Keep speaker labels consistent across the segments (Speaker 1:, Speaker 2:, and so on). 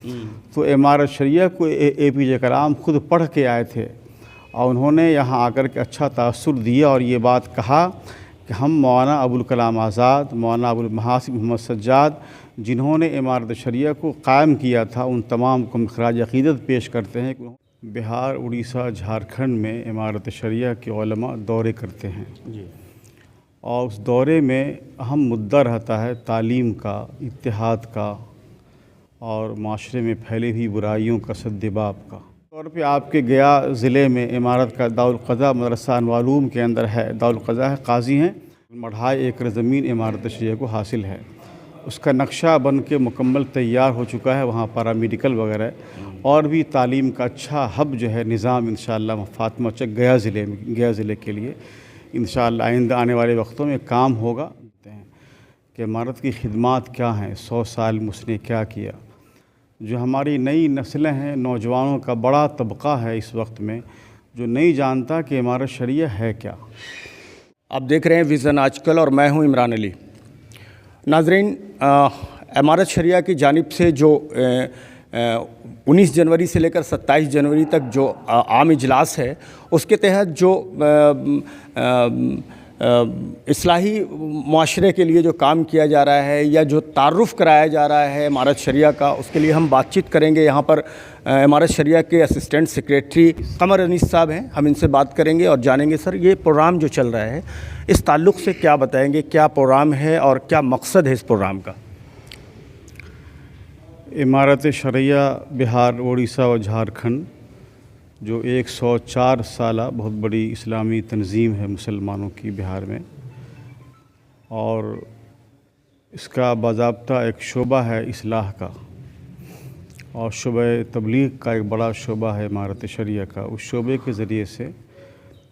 Speaker 1: تو इमारत शरिया को APJ कलाम खुद पढ़ के आए थे और उन्होंने यहाँ आकर के अच्छा तासुर दिया और ये बात कहा कि हम मौलाना अबुल कलाम आज़ाद, मौलाना अबुल महासिब मोहम्मद सज्जाद जिन्होंने इमारत शरिया को कायम किया था, उन तमाम को खराज अक़ीदत पेश करते हैं। बिहार, उड़ीसा, झारखंड में इमारत शरिया के उलमा दौरे करते हैं जी। और उस दौरे में अहम मुद्दा रहता है तालीम का, इत्तेहाद का और माशरे में फैली हुई बुराइयों का सद्दबाब का। तौर पे आपके गया ज़िले में इमारत का दारुल क़ज़ा मदरसा मालूम के अंदर है, दारुल क़ज़ा है, काजी हैं, 2.5 एकड़ ज़मीन इमारत शरिया को हासिल है। उसका नक्शा बन के मुकम्मल तैयार हो चुका है। वहाँ पैरामेडिकल वगैरह और भी तालीम का अच्छा हब जो है निज़ाम इंशाअल्लाह फ़ातिमा चक गया ज़िले के लिए इंशाअल्लाह आइंदा आने वाले वक्तों में काम होगा। कि इमारत की खिदमात क्या हैं, 100 साल में उसने क्या किया। जो हमारी नई नस्लें हैं, नौजवानों का बड़ा तबका है इस वक्त में जो नहीं जानता कि इमारत शरिया है क्या।
Speaker 2: आप देख रहे हैं विज़न आजकल और मैं हूं इमरान अली। नाज़रीन, इमारत शरिया की जानिब से जो 19 जनवरी से लेकर 27 जनवरी तक जो आम इजलास है उसके तहत जो इस्लाही मुआशरे के लिए जो काम किया जा रहा है या जो तारुफ़ कराया जा रहा है इमारत शरिया का, उसके लिए हम बातचीत करेंगे। यहाँ पर इमारत शरिया के असिस्टेंट सेक्रेटरी कमर अनीस साहब हैं, हम इनसे बात करेंगे और जानेंगे सर ये प्रोग्राम जो चल रहा है इस ताल्लुक़ से क्या बताएंगे, क्या प्रोग्राम है और क्या मकसद है इस प्रोग्राम का।
Speaker 1: इमारत शरिया बिहार, उड़ीसा और झारखंड जो 104 साला बहुत बड़ी इस्लामी तंज़ीम है मुसलमानों की बिहार में, और इसका बाज़ाब्ता एक शोबा है इस्लाह का और शोबा तबलीग का एक बड़ा शोबा है इमारत शरिया का। उस शोबे के ज़रिए से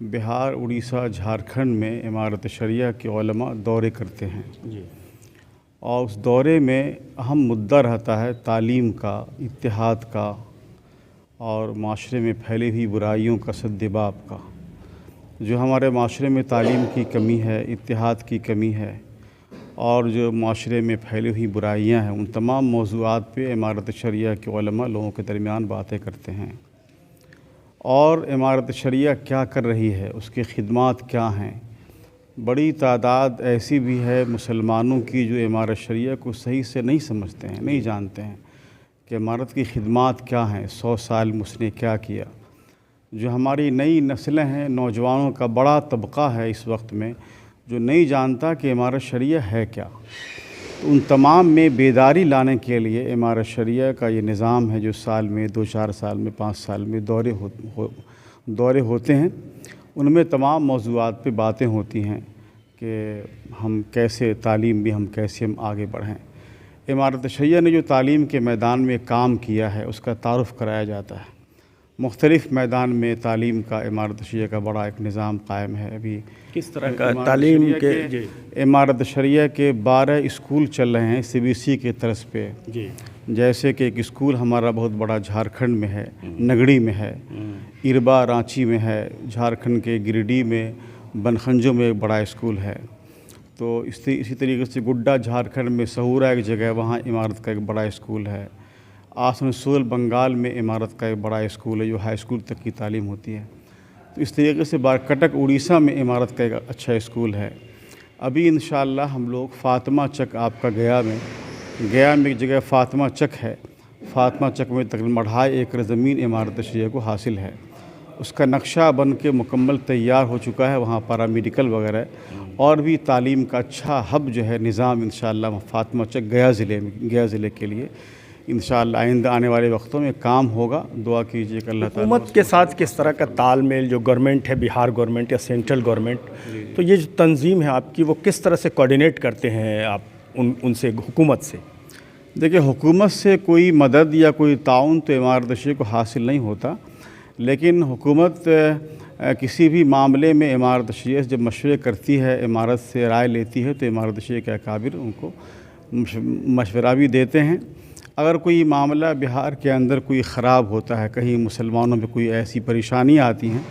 Speaker 1: बिहार, उड़ीसा, झारखंड में इमारत शरिया के उलमा दौरे करते हैं जी। और उस दौरे में अहम मुद्दा रहता है तालीम का, इत्तेहाद का और माशरे में फैली हुई बुराइयों का सद्दबाब का। जो हमारे माशरे में तालीम की कमी है, इत्तेहाद की कमी है और जो माशरे में फैली हुई बुराइयां हैं, उन तमाम मौज़ूआत पे इमारत शरिया के उलमा लोगों के दरमियान बातें करते हैं। और इमारत शरिया क्या कर रही है, उसकी खिदमात क्या हैं। बड़ी तादाद ऐसी भी है मुसलमानों की जो इमारत शरिया को सही से नहीं समझते हैं, नहीं जानते हैं कि इमारत की खिदमात क्या हैं, 100 साल में उसने क्या किया। जो हमारी नई नस्लें हैं, नौजवानों का बड़ा तबका है इस वक्त में जो नहीं जानता कि इमारत शरिया है क्या। तो उन तमाम में बेदारी लाने के लिए इमारत शरिया का ये निज़ाम है जो साल में 2-4 साल में 5 साल में दौरे होते हैं। उनमें तमाम मौज़ूआत पे बातें होती हैं कि हम कैसे तालीम भी हम कैसे आगे बढ़ें। इमारत शरिया ने जो तालीम के मैदान में काम किया है उसका तारुफ़ कराया जाता है। मुख्तलिफ़ मैदान में तालीम का इमारत शरिया का बड़ा एक निज़ाम कायम है। अभी
Speaker 2: किस तरह का तालीम के
Speaker 1: इमारत शरिया के 12 स्कूल चल रहे हैं CBSE के तरस पे जी। जैसे कि एक स्कूल हमारा बहुत बड़ा झारखंड में है, नगड़ी में है, इरबा रांची में है, झारखंड के गिरिडीह में, बनखंजो में एक बड़ा स्कूल है। तो इसी तरीके से गुड्डा झारखंड में सहूरा एक जगह, वहाँ इमारत का एक बड़ा स्कूल है। आसनसोल बंगाल में इमारत का एक बड़ा स्कूल है जो हाई स्कूल तक की तालीम होती है। तो इस तरीके से कटक उड़ीसा में इमारत का एक अच्छा स्कूल है। अभी इंशाअल्लाह हम लोग फ़ातिमा चक, आपका गया में एक जगह फ़ातिमा चक है, फ़ातिमा चक में तकरीबन 2.5 एकड़ ज़मीन इमारत शरिया को हासिल है। उसका नक्शा बन के मुकम्मल तैयार हो चुका है। वहाँ पैरामेडिकल वगैरह और भी तालीम का अच्छा हब जो है निज़ाम इंशाअल्लाह फ़ातिमा चक गया ज़िले के लिए इंशाअल्लाह आइंदा आने वाले वक्तों में काम होगा। दुआ कीजिए कि अल्लाह ताला।
Speaker 2: हुकूमत के साथ किस तरह का तालमेल, जो गवर्नमेंट है, बिहार गवर्नमेंट या सेंट्रल गवर्नमेंट, तो ये जो तंजीम है आपकी वो किस तरह से कोऑर्डिनेट करते हैं आप उनसे, हुकूमत से?
Speaker 1: देखिए, हुकूमत से कोई मदद या कोई ताउन तो इमारत शरिया को हासिल नहीं होता, लेकिन हुकूमत किसी भी मामले में इमारत शरिया से जब मशवरे करती है, इमारत से राय लेती है, तो इमारत शरिया के अकाबिर उनको मशवरा भी देते हैं। अगर कोई मामला बिहार के अंदर कोई ख़राब होता है, कहीं मुसलमानों में कोई ऐसी परेशानियाँ आती हैं,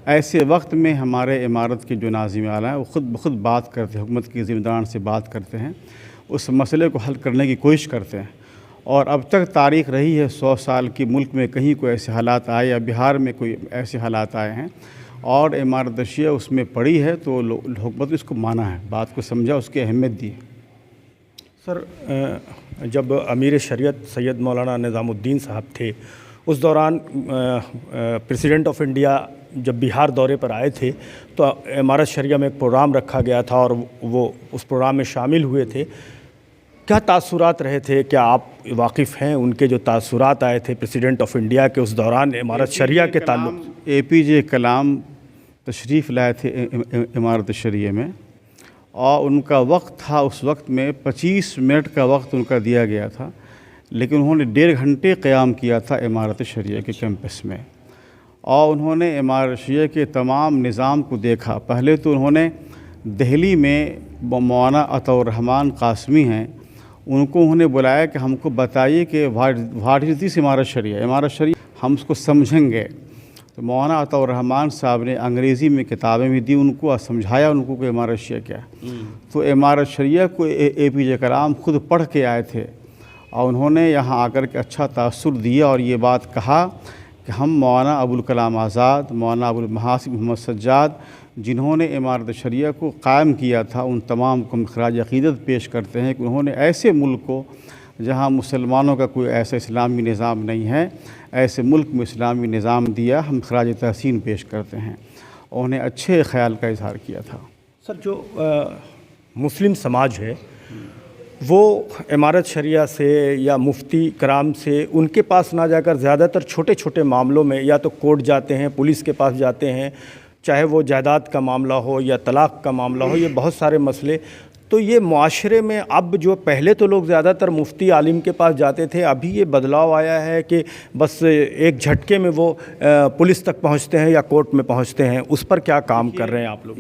Speaker 1: ऐसे वक्त में हमारे इमारत के जो नाज़िम आला हैं वो ख़ुद ब ख़ुद बात करते हैं, हुकूमत के ज़िम्मेदारान से बात करते हैं, उस मसले को हल करने की कोशिश करते हैं। اور اب تک تاریخ رہی ہے 100 سال کی ملک میں کہیں کوئی ایسے حالات آئے یا بہار میں کوئی ایسے حالات آئے ہیں اور امارت شریعہ اس میں پڑی ہے تو حکومت نے اس کو مانا ہے، بات کو سمجھا، اس کی اہمیت دی ہے۔
Speaker 2: سر جب امیر شریعت سید مولانا نظام الدین صاحب تھے اس دوران پریزیڈنٹ آف انڈیا جب بہار دورے پر آئے تھے تو امارت شریعہ میں ایک پروگرام رکھا گیا تھا اور وہ اس پروگرام میں شامل ہوئے تھے۔ کیا تاثرات رہے تھے؟ کیا آپ واقف ہیں ان کے جو تاثرات آئے تھے پریزیڈنٹ آف انڈیا کے اس دوران امارت شریعہ کے تعلق؟
Speaker 1: اے پی جے کلام تشریف لائے تھے امارت شریعہ میں اور ان کا وقت تھا، اس وقت میں 25 منٹ کا وقت ان کا دیا گیا تھا، لیکن انہوں نے 1.5 گھنٹے قیام کیا تھا امارت شریعہ کے کیمپس میں اور انہوں نے امارت شریعہ کے تمام نظام کو دیکھا۔ پہلے تو انہوں نے دہلی میں مولانا عطا الرحمن قاسمی ہیں، ان کو انہوں نے بلایا کہ ہم کو بتائیے کہ واٹ از دس امارت شریعہ ہم اس کو سمجھیں گے۔ تو مولانا عطا الرحمن صاحب نے انگریزی میں کتابیں بھی دی ان کو اور سمجھایا ان کو کہ امارت شریعہ کیا ہے۔ تو امارت شریعہ کو اے پی جے کلام خود پڑھ کے آئے تھے اور انہوں نے یہاں آ کر کے اچھا تاثر دیا اور یہ بات کہا کہ ہم مولانا ابوالکلام آزاد، مولانا ابوالمحاسن محمد سجاد جنہوں نے امارت شریعہ کو قائم کیا تھا ان تمام کو خراج عقیدت پیش کرتے ہیں کہ انہوں نے ایسے ملک کو جہاں مسلمانوں کا کوئی ایسا اسلامی نظام نہیں ہے، ایسے ملک میں اسلامی نظام دیا، ہم خراج تحسین پیش کرتے ہیں، اور انہیں اچھے خیال کا اظہار کیا تھا۔
Speaker 2: سر جو مسلم سماج ہے وہ امارت شریعہ سے یا مفتی کرام سے ان کے پاس نہ جا کر زیادہ تر چھوٹے چھوٹے معاملوں میں یا تو کورٹ جاتے ہیں، پولیس کے پاس جاتے ہیں، چاہے وہ جائیداد کا معاملہ ہو یا طلاق کا معاملہ ہو، یہ بہت سارے مسئلے۔ تو یہ معاشرے میں اب جو پہلے تو لوگ زیادہ تر مفتی عالم کے پاس جاتے تھے، ابھی یہ بدلاؤ آیا ہے کہ بس ایک جھٹکے میں وہ پولیس تک پہنچتے ہیں یا کورٹ میں پہنچتے ہیں، اس پر کیا کام کر رہے ہیں آپ لوگ؟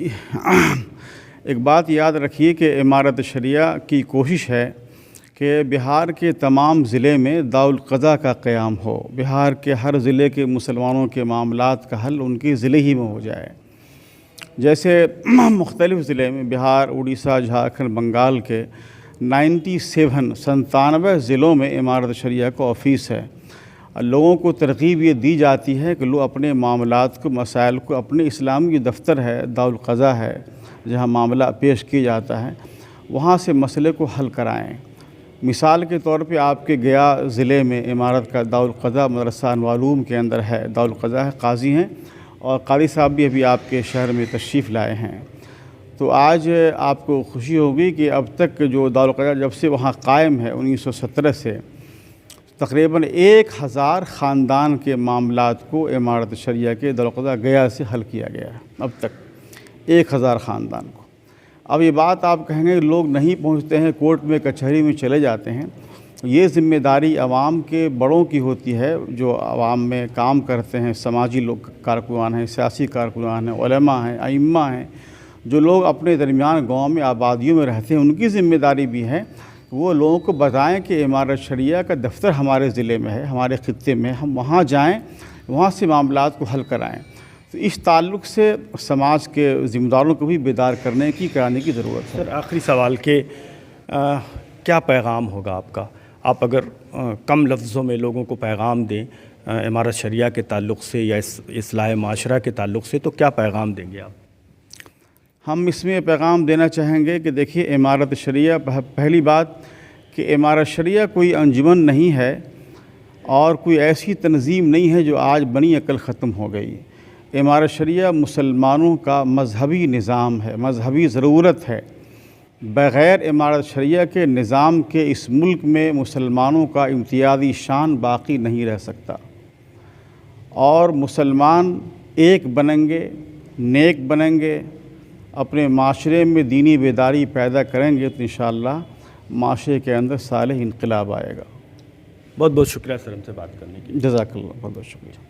Speaker 1: ایک بات یاد رکھیے کہ امارت شریعہ کی کوشش ہے کہ بہار کے تمام ضلع میں دارالقضاء کا قیام ہو، بہار کے ہر ضلع کے مسلمانوں کے معاملات کا حل ان کے ضلع ہی میں ہو جائے۔ جیسے مختلف ضلع میں بہار، اڑیسہ، جھارکھنڈ، بنگال کے 97 ضلعوں میں امارت شریعہ کا آفس ہے۔ لوگوں کو ترغیب یہ دی جاتی ہے کہ لوگ اپنے معاملات کو، مسائل کو اپنے اسلامی دفتر ہے، دارالقضاء ہے جہاں معاملہ پیش کیا جاتا ہے، وہاں سے مسئلے کو حل کرائیں۔ مثال کے طور پہ آپ کے گیا ضلع میں امارت کا دارالقضاء مدرسہ انوارالعلوم کے اندر ہے، دارالقضاء ہے، قاضی ہیں، اور قاضی صاحب بھی ابھی آپ کے شہر میں تشریف لائے ہیں۔ تو آج آپ کو خوشی ہوگی کہ اب تک جو دارالقضاء جب سے وہاں قائم ہے 1917 سے، تقریباً 1000 خاندان کے معاملات کو امارت شریعہ کے دارالقضاء گیا سے حل کیا گیا ہے، اب تک 1000 خاندان کو۔ اب یہ بات آپ کہیں گے لوگ نہیں پہنچتے ہیں، کورٹ میں کچہری میں چلے جاتے ہیں، یہ ذمہ داری عوام کے بڑوں کی ہوتی ہے جو عوام میں کام کرتے ہیں، سماجی لوگ کارکنان ہیں، سیاسی کارکنان ہیں، علماء ہیں، ائمہ ہیں، جو لوگ اپنے درمیان گاؤں میں آبادیوں میں رہتے ہیں، ان کی ذمہ داری بھی ہے وہ لوگوں کو بتائیں کہ امارت شریعہ کا دفتر ہمارے ضلع میں ہے، ہمارے خطے میں، ہم وہاں جائیں، وہاں سے معاملات کو حل کرائیں۔ تو اس تعلق سے سماج کے ذمہ داروں کو بھی بیدار کرانے کی ضرورت ہے۔
Speaker 2: سر آخری سوال کہ کیا پیغام ہوگا آپ کا؟ آپ اگر کم لفظوں میں لوگوں کو پیغام دیں امارت شریعہ کے تعلق سے یا اصلاح معاشرہ کے تعلق سے، تو کیا پیغام دیں گے آپ؟
Speaker 1: ہم اس میں پیغام دینا چاہیں گے کہ دیکھیے امارت شریعہ، پہلی بات کہ امارت شریعہ کوئی انجمن نہیں ہے اور کوئی ایسی تنظیم نہیں ہے جو آج بنی عقل ختم ہو گئی۔ امارت شریعہ مسلمانوں کا مذہبی نظام ہے، مذہبی ضرورت ہے۔ بغیر امارت شریعہ کے نظام کے اس ملک میں مسلمانوں کا امتیازی شان باقی نہیں رہ سکتا، اور مسلمان ایک بنیں گے، نیک بنیں گے، اپنے معاشرے میں دینی بیداری پیدا کریں گے تو انشاءاللہ معاشرے کے اندر صالح انقلاب آئے گا۔
Speaker 2: بہت بہت شکریہ سر ہم سے بات کرنے کے لیے۔
Speaker 1: جزاک اللہ، بہت بہت شکریہ۔